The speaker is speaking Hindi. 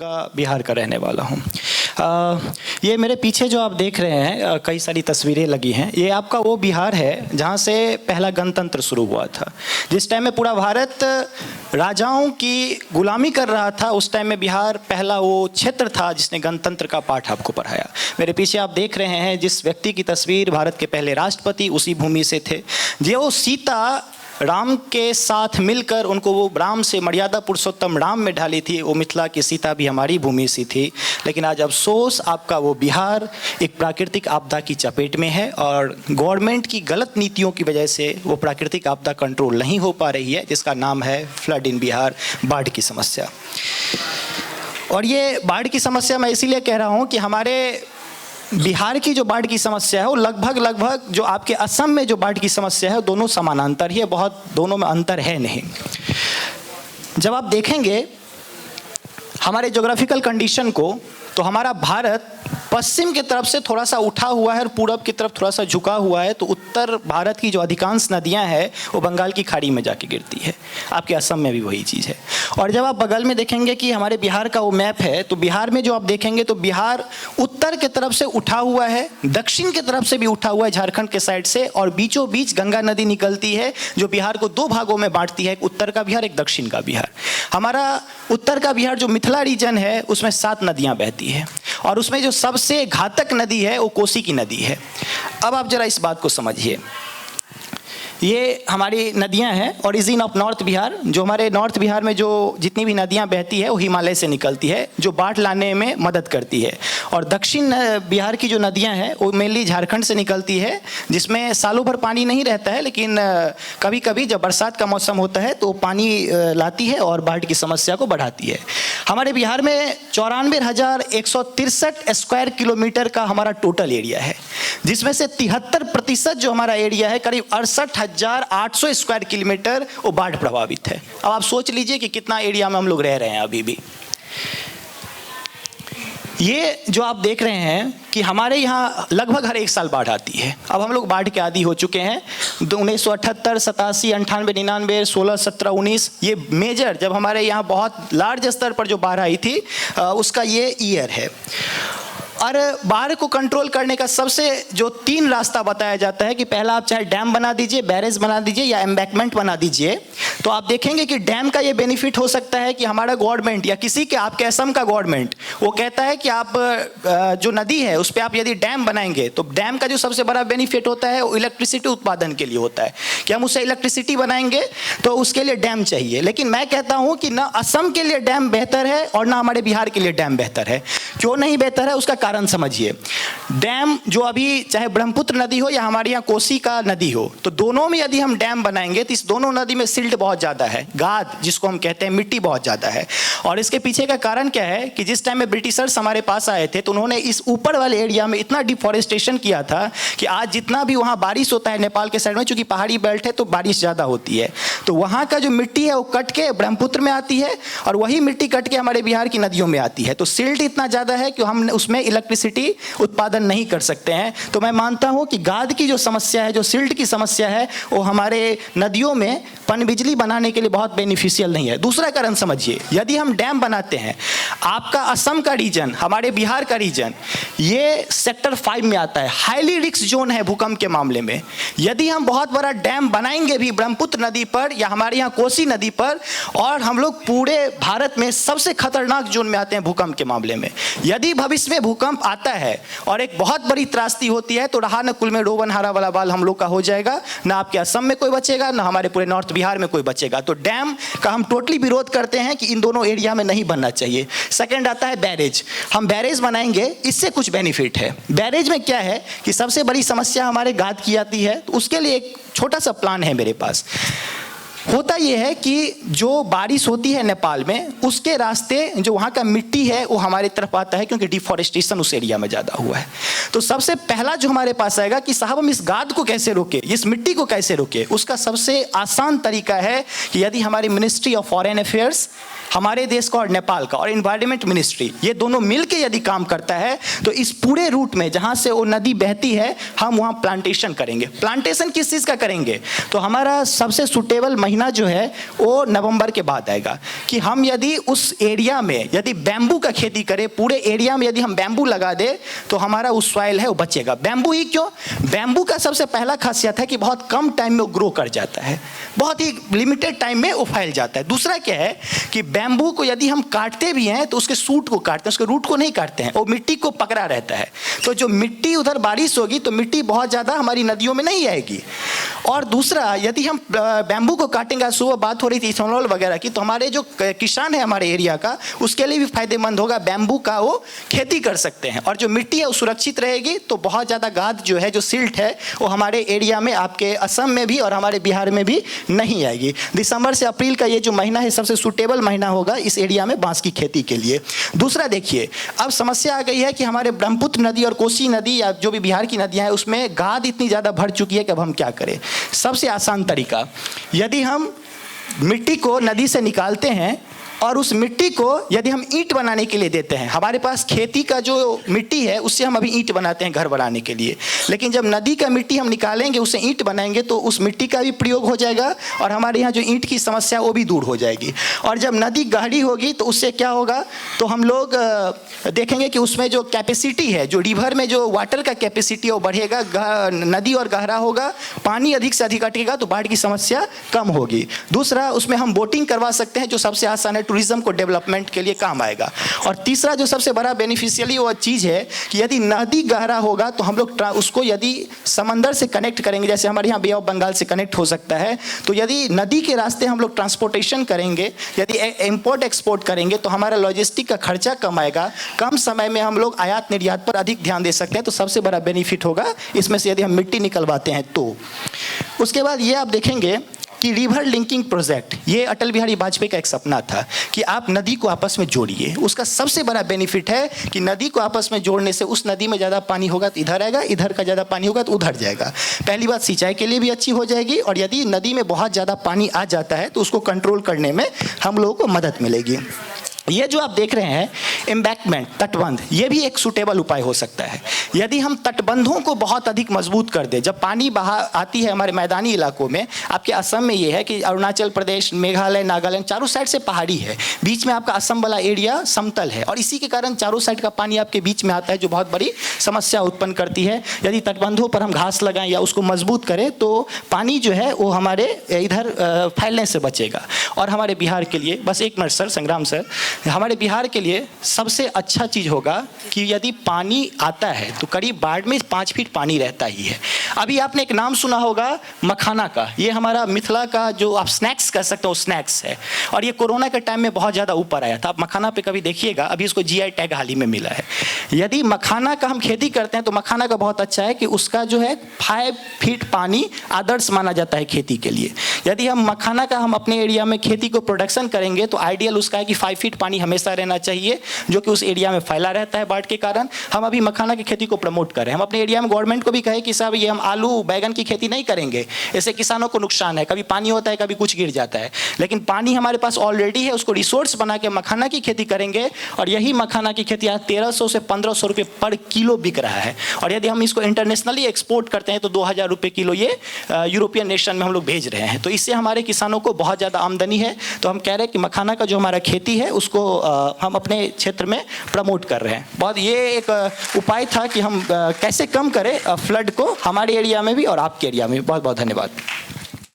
दरभंगा बिहार का रहने वाला हूँ। ये मेरे पीछे जो आप देख रहे हैं कई सारी तस्वीरें लगी हैं, ये आपका वो बिहार है जहाँ से पहला गणतंत्र शुरू हुआ था। जिस टाइम में पूरा भारत राजाओं की गुलामी कर रहा था, उस टाइम में बिहार पहला वो क्षेत्र था जिसने गणतंत्र का पाठ आपको पढ़ाया। मेरे पीछे आप देख रहे हैं जिस व्यक्ति की तस्वीर, भारत के पहले राष्ट्रपति उसी भूमि से थे। जो सीता राम के साथ मिलकर उनको वो राम से मर्यादा पुरुषोत्तम राम में ढाली थी, वो मिथिला की सीता भी हमारी भूमि से थी। लेकिन आज अफसोस आपका वो बिहार एक प्राकृतिक आपदा की चपेट में है और गवर्नमेंट की गलत नीतियों की वजह से वो प्राकृतिक आपदा कंट्रोल नहीं हो पा रही है, जिसका नाम है फ्लड इन बिहार, बाढ़ की समस्या। और ये बाढ़ की समस्या मैं इसीलिए कह रहा हूँ कि हमारे बिहार की जो बाढ़ की समस्या है वो लगभग जो आपके असम में जो बाढ़ की समस्या है दोनों समानांतर ही है, बहुत दोनों में अंतर है नहीं। जब आप देखेंगे हमारे ज्योग्राफिकल कंडीशन को, तो हमारा भारत पश्चिम की तरफ से थोड़ा सा उठा हुआ है और पूरब की तरफ थोड़ा सा झुका हुआ है। तो उत्तर भारत की जो अधिकांश नदियां हैं वो बंगाल की खाड़ी में जाके गिरती है। आपके असम में भी वही चीज़ है। और जब आप बगल में देखेंगे कि हमारे बिहार का वो मैप है, तो बिहार में जो आप देखेंगे तो बिहार उत्तर की तरफ से उठा हुआ है, दक्षिण की तरफ से भी उठा हुआ है झारखंड के साइड से, और बीचों बीच गंगा नदी निकलती है जो बिहार को दो भागों में बांटती है, एक उत्तर का बिहार, एक दक्षिण का बिहार। हमारा उत्तर का बिहार जो मिथिला रीजन है उसमें 7 नदियाँ बहती है और उसमें जो सबसे घातक नदी है वो कोसी की नदी है। अब आप जरा इस बात को समझिए, ये हमारी नदियां हैं, ओरिजिन ऑफ नॉर्थ बिहार। जो हमारे नॉर्थ बिहार में जो जितनी भी नदियां बहती है वो हिमालय से निकलती है, जो बाढ़ लाने में मदद करती है। और दक्षिण बिहार की जो नदियां हैं वो मेनली झारखंड से निकलती है, जिसमें सालों भर पानी नहीं रहता है, लेकिन कभी कभी जब बरसात का मौसम होता है तो पानी लाती है और बाढ़ की समस्या को बढ़ाती है। हमारे बिहार में 94,163 स्क्वायर किलोमीटर का हमारा टोटल एरिया है, जिसमें से 73% जो हमारा एरिया है, करीब 68,800 स्क्वायर किलोमीटर वो बाढ़ प्रभावित है। अब आप सोच लीजिए कि कितना एरिया में हम लोग रह रहे हैं अभी भी। ये जो आप देख रहे हैं कि हमारे यहाँ लगभग हर एक साल बाढ़ आती है। अब हम लोग बाढ़ के आदी हो चुके हैं। 1978, 87, 98, 99, 16, 17, 19 ये मेजर जब हमारे यहाँ बहुत लार्ज स्तर पर जो बाढ़ आई थी उसका ये ईयर है। और बाढ़ को कंट्रोल करने का सबसे जो 3 रास्ता बताया जाता है कि पहला आप चाहे डैम बना दीजिए, बैरेज बना दीजिए या एम्बैकमेंट बना दीजिए। तो आप देखेंगे कि डैम का ये बेनिफिट हो सकता है कि हमारा गवर्नमेंट या किसी के आपके असम का गवर्नमेंट वो कहता है कि आप जो नदी है उस पर आप यदि डैम बनाएंगे तो डैम का जो सबसे बड़ा बेनिफिट होता है वो इलेक्ट्रिसिटी उत्पादन के लिए होता है कि हम उससे इलेक्ट्रिसिटी बनाएंगे तो उसके लिए डैम चाहिए। लेकिन मैं कहता हूँ कि ना असम के लिए डैम बेहतर है और ना हमारे बिहार के लिए डैम बेहतर है। क्यों नहीं बेहतर है उसका कारण समझिए। डैम जो अभी चाहे ब्रह्मपुत्र नदी हो या हमारे यहाँ कोसी का नदी हो, तो दोनों में यदि हम डैम बनाएंगे तो इस दोनों नदी में सिल्ट बहुत ज़्यादा है, गाद जिसको हम कहते हैं, मिट्टी बहुत ज़्यादा है। और इसके पीछे का कारण क्या है कि जिस टाइम में ब्रिटिशर्स हमारे पास आए थे तो उन्होंने इस ऊपर वाले एरिया में इतना डिफॉरेस्टेशन किया था कि आज जितना भी वहाँ बारिश होता है नेपाल के साइड में, चूँकि पहाड़ी बेल्ट है तो बारिश ज़्यादा होती है, तो वहाँ का जो मिट्टी है वो कट के ब्रह्मपुत्र में आती है और वही मिट्टी कट के हमारे बिहार की नदियों में आती है। तो सिल्ट इतना ज़्यादा है कि हम उसमें इलेक्ट्रिसिटी उत्पादन नहीं कर सकते हैं। तो मैं मानता हूं कि गाद की जो समस्या है, जो सिल्ट की समस्या है, वो हमारे नदियों में पनबिजली बनाने के लिए बहुत बेनिफिशियल नहीं है। दूसरा कारण समझिए, यदि हम डैम बनाते हैं, आपका असम का रीजन, हमारे बिहार का रीजन, ये सेक्टर 5 में आता है, हाईली रिस्क जोन है भूकंप के मामले में। यदि हम बहुत बड़ा डैम बनाएंगे भी ब्रह्मपुत्र नदी पर या हमारे यहाँ कोसी नदी पर, और हम लोग पूरे भारत में सबसे खतरनाक जोन में आते हैं भूकंप के मामले में। यदि भविष्य में भूकंप आता है और एक बहुत बड़ी त्रासदी होती है तो रहा न कुल में रोवन हारा वाला बाल हम लोग का हो जाएगा, ना आपके असम में कोई बचेगा, ना हमारे पूरे नॉर्थ बिहार में कोई बचेगा। तो डैम का हम टोटली विरोध करते हैं कि इन दोनों एरिया में नहीं बनना चाहिए। सेकंड आता है बैरेज। हम बैरेज बनाएंगे, इससे कुछ बेनिफिट है। बैरेज में क्या है कि सबसे बड़ी समस्या हमारे गाद की आती है, तो उसके लिए एक छोटा सा प्लान है मेरे पास। होता यह है कि जो बारिश होती है नेपाल में, उसके रास्ते जो वहाँ का मिट्टी है वो हमारी तरफ आता है, क्योंकि डिफॉरेस्टेशन उस एरिया में ज़्यादा हुआ है। तो सबसे पहला जो हमारे पास आएगा कि साहब हम इस गाद को कैसे रोके, इस मिट्टी को कैसे रोके। उसका सबसे आसान तरीका है कि यदि हमारी मिनिस्ट्री ऑफ फॉरेन अफेयर्स, हमारे देश का और नेपाल का, और एनवायरनमेंट मिनिस्ट्री, ये दोनों मिलकर यदि काम करता है तो इस पूरे रूट में जहाँ से वो नदी बहती है हम वहाँ प्लांटेशन करेंगे। प्लांटेशन किस चीज़ का करेंगे, तो हमारा सबसे सुटेबल महीना जो है वो नवंबर के बाद आएगा कि हम यदि उस एरिया में यदि बैम्बू का खेती करें, पूरे एरिया में यदि हम बैम्बू लगा दे तो हमारा उस सॉइल है वो बचेगा। बैम्बू ही क्यों? बैम्बू का सबसे पहला खासियत है कि बहुत कम टाइम में वो ग्रो कर जाता है, बहुत ही लिमिटेड टाइम में वो फैल जाता है। दूसरा क्या है कि बैम्बू को यदि हम काटते भी हैं तो उसके सूट को काटते हैं, उसके रूट को नहीं काटते हैं, वो मिट्टी को पकड़ा रहता है। तो जो मिट्टी उधर बारिश होगी तो मिट्टी बहुत ज़्यादा हमारी नदियों में नहीं आएगी। और दूसरा, यदि हम बैम्बू को काटेंगे, सुबह बात हो रही थी इथेनॉल वगैरह की, तो हमारे जो किसान है हमारे एरिया का, उसके लिए भी फायदेमंद होगा, बैम्बू का वो खेती कर सकते हैं। और जो मिट्टी है वो सुरक्षित रहेगी, तो बहुत ज़्यादा गाद जो है, जो सिल्ट है, वो हमारे एरिया में, आपके असम में भी और हमारे बिहार में भी नहीं आएगी। दिसंबर से अप्रैल का ये जो महीना है सबसे सूटेबल महीना होगा इस एरिया में बांस की खेती के लिए। दूसरा देखिए, अब समस्या आ गई है कि हमारे ब्रह्मपुत्र नदी और कोसी नदी या जो भी बिहार की नदियाँ हैं उसमें गाद इतनी ज़्यादा भर चुकी है कि अब हम क्या करें। सबसे आसान तरीका, यदि हम मिट्टी को नदी से निकालते हैं और उस मिट्टी को यदि हम ईंट बनाने के लिए देते हैं, हमारे पास खेती का जो मिट्टी है उससे हम अभी ईंट बनाते हैं घर बनाने के लिए, लेकिन जब नदी का मिट्टी हम निकालेंगे उससे ईंट बनाएंगे तो उस मिट्टी का भी प्रयोग हो जाएगा और हमारे यहाँ जो ईंट की समस्या वो भी दूर हो जाएगी। और जब नदी गहरी होगी तो उससे क्या होगा, तो हम लोग देखेंगे कि उसमें जो कैपेसिटी है, जो रिवर में जो वाटर का कैपेसिटी है वो बढ़ेगा, नदी और गहरा होगा, पानी अधिक से अधिक अटकेगा तो बाढ़ की समस्या कम होगी। दूसरा, उसमें हम बोटिंग करवा सकते हैं जो सबसे आसान है, टूरिज्म को डेवलपमेंट के लिए काम आएगा। और तीसरा जो सबसे बड़ा बेनिफिशियली वो चीज़ है कि यदि नदी गहरा होगा तो हम लोग उसको यदि समंदर से कनेक्ट करेंगे, जैसे हमारे यहाँ बे ऑफ बंगाल से कनेक्ट हो सकता है, तो यदि नदी के रास्ते हम लोग ट्रांसपोर्टेशन करेंगे, यदि इम्पोर्ट एक्सपोर्ट करेंगे तो हमारा लॉजिस्टिक का खर्चा कम आएगा, कम समय में हम लोग आयात निर्यात पर अधिक ध्यान दे सकते हैं। तो सबसे बड़ा बेनिफिट होगा इसमें से यदि हम मिट्टी निकलवाते हैं तो। उसके बाद ये आप देखेंगे कि रिवर लिंकिंग प्रोजेक्ट, ये अटल बिहारी वाजपेयी का एक सपना था कि आप नदी को आपस में जोड़िए। उसका सबसे बड़ा बेनिफिट है कि नदी को आपस में जोड़ने से उस नदी में ज़्यादा पानी होगा तो इधर आएगा, इधर का ज़्यादा पानी होगा तो उधर जाएगा। पहली बात, सिंचाई के लिए भी अच्छी हो जाएगी, और यदि नदी में बहुत ज़्यादा पानी आ जाता है तो उसको कंट्रोल करने में हम लोगों को मदद मिलेगी। ये जो आप देख रहे हैं एम्बैंकमेंट, तटबंध, ये भी एक सूटेबल उपाय हो सकता है। यदि हम तटबंधों को बहुत अधिक मजबूत कर दें, जब पानी बहा आती है हमारे मैदानी इलाकों में, आपके असम में ये है कि अरुणाचल प्रदेश, मेघालय, नागालैंड चारों साइड से पहाड़ी है, बीच में आपका असम वाला एरिया समतल है, और इसी के कारण चारों साइड का पानी आपके बीच में आता है जो बहुत बड़ी समस्या उत्पन्न करती है। यदि तटबंधों पर हम घास लगाएं या उसको मजबूत करें तो पानी जो है वो हमारे इधर फैलने से बचेगा। और हमारे बिहार के लिए, बस एक मिनट सर, संग्राम सर, हमारे बिहार के लिए सबसे अच्छा चीज़ होगा कि यदि पानी आता है तो करीब बाढ़ में 5 फीट पानी रहता ही है। अभी आपने एक नाम सुना होगा मखाना का, ये हमारा मिथिला का जो आप स्नैक्स कह सकते हो स्नैक्स है, और ये कोरोना के टाइम में बहुत ज़्यादा ऊपर आया था। आप मखाना पे कभी देखिएगा, अभी इसको GI टैग हाल ही में मिला है। यदि मखाना का हम खेती करते हैं तो मखाना का बहुत अच्छा है कि उसका जो है 5 फीट पानी आदर्श माना जाता है खेती के लिए। यदि हम मखाना का हम अपने एरिया में खेती को प्रोडक्शन करेंगे तो आइडियल उसका है कि 5 फीट पानी हमेशा रहना चाहिए, जो कि उस एरिया में फैला रहता है बाढ़ के कारण। हम अभी मखाना की खेती को प्रमोट करें, हम अपने एरिया में गवर्नमेंट को भी कहें कि साहब ये हम आलू बैगन की खेती नहीं करेंगे, इससे किसानों को नुकसान है, कभी पानी होता है कभी कुछ गिर जाता है, लेकिन पानी हमारे पास ऑलरेडी है, उसको रिसोर्स बना के मखाना की खेती करेंगे। और यही मखाना की खेती आज 1300 से 1500 रुपये पर किलो बिक रहा है, और यदि हम इसको इंटरनेशनली एक्सपोर्ट करते हैं तो 2000 रुपये किलो ये यूरोपियन नेशन में हम लोग भेज रहे हैं। तो इससे हमारे किसानों को बहुत ज़्यादा आमदनी है। तो हम कह रहे हैं कि मखाना का जो हमारा खेती है उसको हम अपने क्षेत्र में प्रमोट कर रहे हैं। बहुत ये एक उपाय था कि हम कैसे कम करें फ्लड को हमारे एरिया में भी और आपके एरिया में भी। बहुत बहुत धन्यवाद।